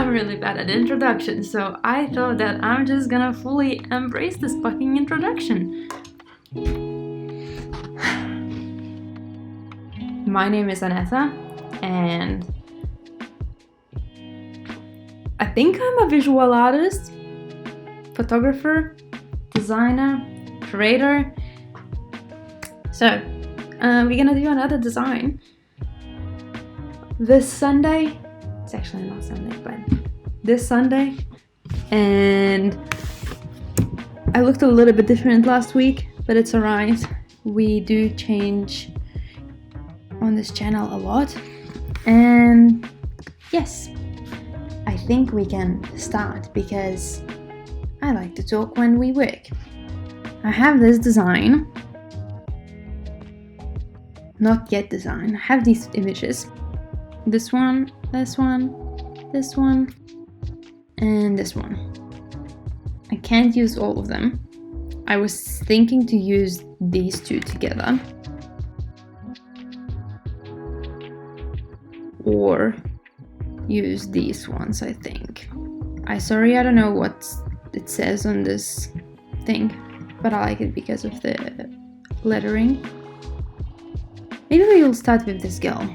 I'm really bad at introductions, so I thought that I'm just gonna fully embrace this fucking introduction. My name is Aneta, and I think I'm a visual artist, photographer, designer, creator. So, we're gonna do another design this Sunday. It's actually not Sunday, but this Sunday. And I looked a little bit different last week, but it's alright. We do change on this channel a lot. And yes, I think we can start because I like to talk when we work. I have this design. Not yet design. I have these images. This one, this one, this one, and this one. I can't use all of them. I was thinking to use these two together. Or use these ones, I think. I don't know what it says on this thing, but I like it because of the lettering. Maybe we'll start with this girl.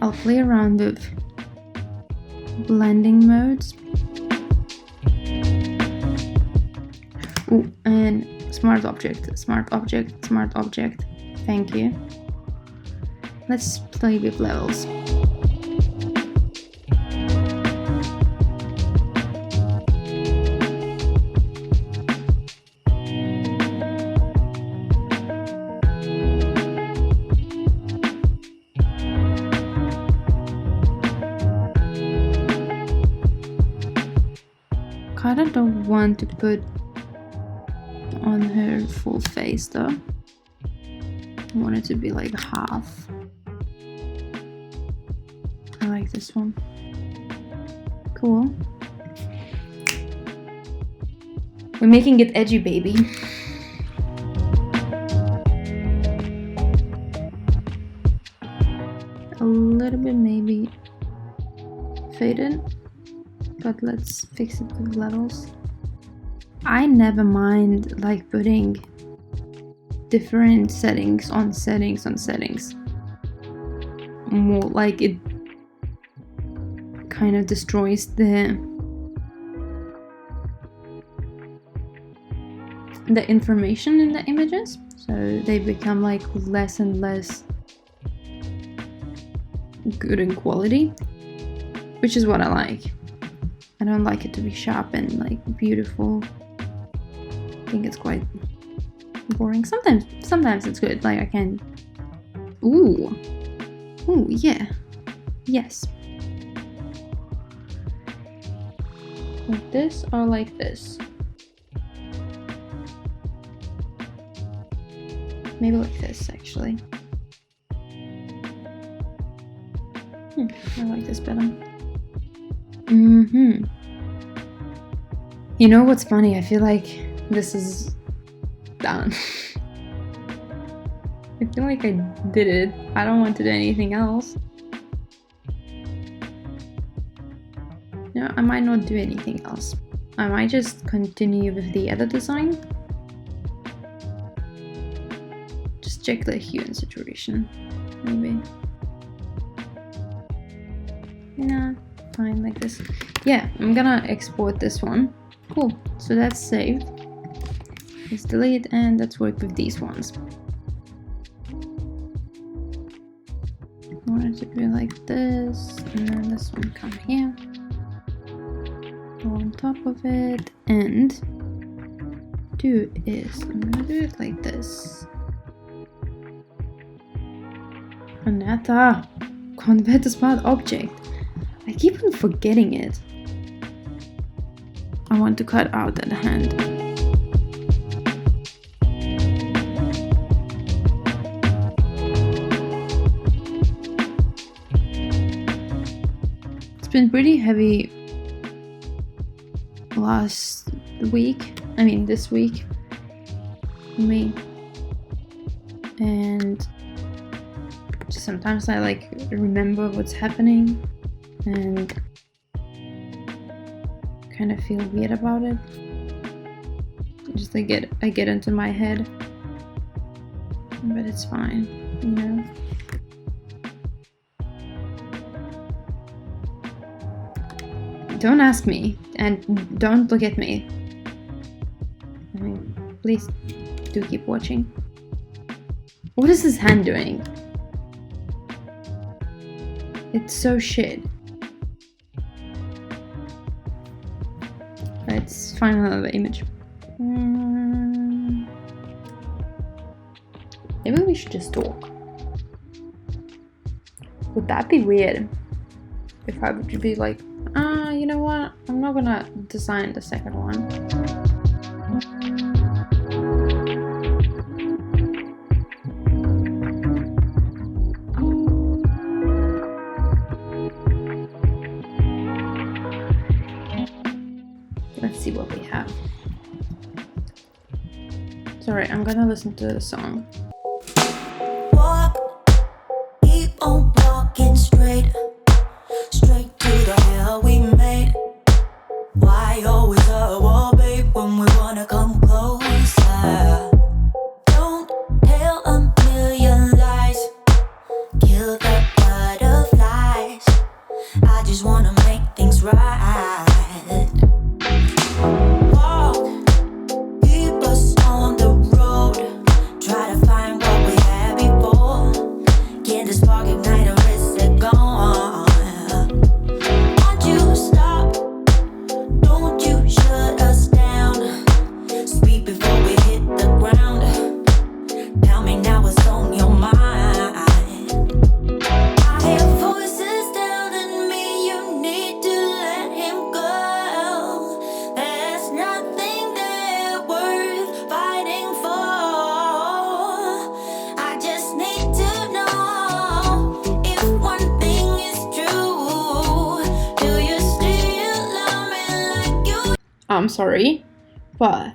I'll play around with blending modes. Ooh, and smart object. Thank you. Let's play with levels. Kinda don't want to put on her full face though. I want it to be like half. I like this one. Cool. We're making it edgy, baby. A little bit maybe faded. But let's fix it with levels. I never mind like putting different settings on settings on settings. More like it kind of destroys the information in the images. So they become like less and less good in quality, which is what I like. I don't like it to be sharp and like beautiful. I think it's quite boring. Sometimes it's good. Like I can. Ooh, yeah, yes. Like this or like this. Maybe like this actually. I like this better. You know what's funny? I feel like this is done. I feel like I did it. I don't want to do anything else. No, I might not do anything else. I might just continue with the other design. Just check the hue and saturation, maybe. Nah. Fine like this. Yeah, I'm gonna export this one. Cool. So that's saved. Let's delete and let's work with these ones. I want it to be like this, and then this one come here. Go on top of it, and I'm gonna do it like this. Aneta, convert to smart object. I keep on forgetting it. I want to cut out that hand. It's been pretty heavy this week for me. And sometimes I like remember what's happening and kind of feel weird about it. Just I get into my head, but it's fine, you know. Don't ask me and don't look at me. I mean, please do keep watching. What is his hand doing? It's so shit. Let's find another image. Maybe we should just talk. Would that be weird? If I would be like, you know what? I'm not gonna design the second one. Let's see what we have. Sorry, I'm gonna listen to the song. Walk, keep on walking straight to the hell we made. Why always a wall, babe, when we wanna come closer? Don't tell a million lies, kill the butterflies. I just wanna make things right. Walk, keep us on the road. Try to find what we had before. Can the spark ignite or is it gone? Won't you stop? Don't you shut us down. Speak before we hit the ground. Tell me now what's on your mind. I hear voices telling me you need to let him go. There's nothing there worth fighting for. I just need to know if one thing is true. Do you still love me like you? I'm sorry, but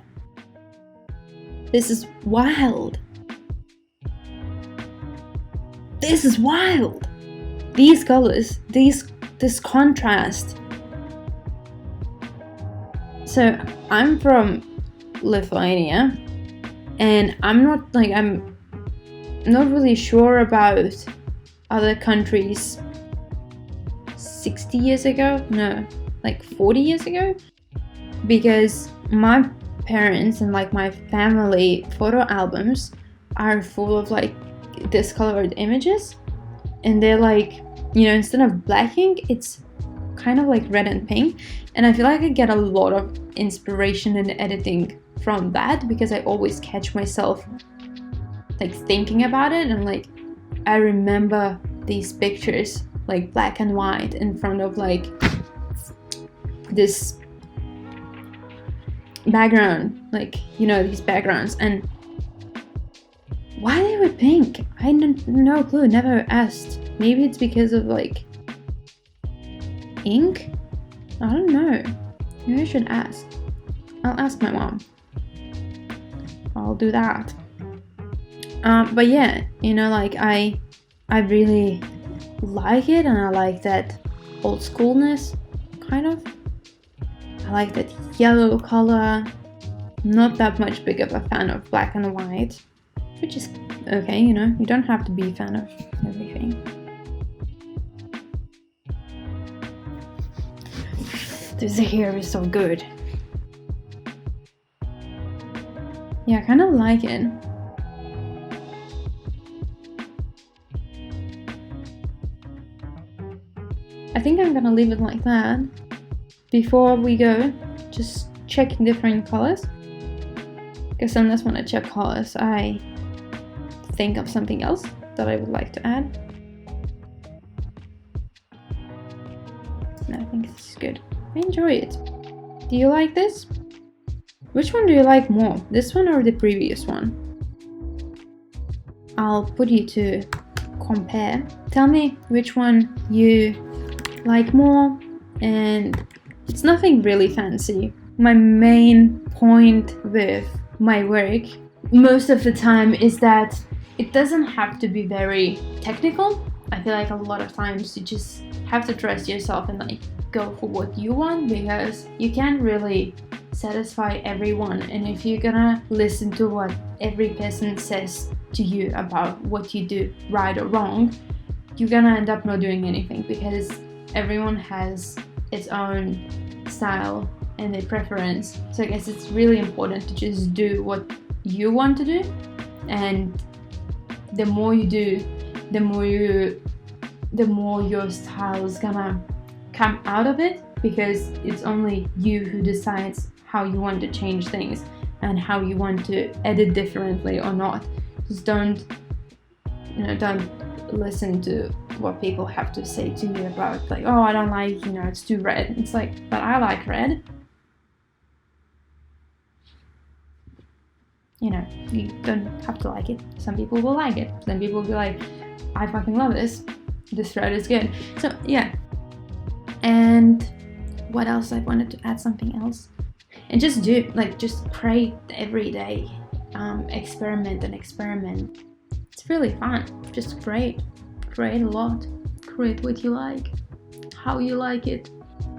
this is wild. This is wild. These colors, this contrast. So I'm from Lithuania, and I'm not really sure about other countries 60 years ago, no, like 40 years ago, because my parents and like my family photo albums are full of like discolored images, and they're like, you know, instead of black ink, it's kind of like red and pink, and I feel like I get a lot of inspiration in editing from that, because I always catch myself like thinking about it, and like I remember these pictures like black and white in front of like this background, like, you know, these backgrounds, and why they were pink, I no clue, never asked. Maybe it's because of like ink, I don't know. Maybe I should ask. I'll ask my mom. I'll do that. But yeah, you know, like I really like it, and I like that old schoolness, kind of. I like that yellow color. Not that much big of a fan of black and white, which is okay, you know, you don't have to be a fan of everything. This hair is so good. Yeah, I kind of like it. I think I'm gonna leave it like that. Before we go, just checking different colors. Because unless when I check colors, I think of something else that I would like to add. No, I think this is good. I enjoy it. Do you like this? Which one do you like more? This one or the previous one? I'll put you to compare. Tell me which one you like more, and it's nothing really fancy. My main point with my work most of the time is that it doesn't have to be very technical. I feel like a lot of times you just have to trust yourself and like go for what you want, because you can't really satisfy everyone. And if you're gonna listen to what every person says to you about what you do right or wrong, you're gonna end up not doing anything, because everyone has its own style and their preference. So I guess it's really important to just do what you want to do, and the more you do, the more your style is gonna come out of it, because it's only you who decides how you want to change things and how you want to edit differently or not. Just don't listen to what people have to say to you about like, oh, I don't like, it's too red. It's like, but I like red. You don't have to like it. Some people will like it. Some people will be like, I fucking love this. This red is good. So yeah. And what else? I wanted to add something else. And just create every day. Experiment. It's really fun. Just create a lot. Create what you like, how you like it.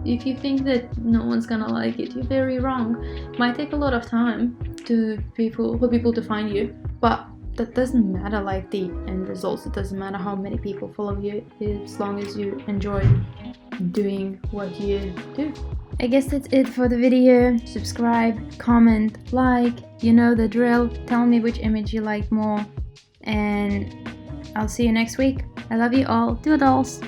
If you think that no one's gonna like it, you're very wrong. It might take a lot of time for people to find you, but that doesn't matter, like the end results. It doesn't matter how many people follow you, as long as you enjoy doing what you do. I guess that's it for the video. Subscribe, comment, like, you know the drill. Tell me which image you like more, and I'll see you next week. I love you all. Doodles!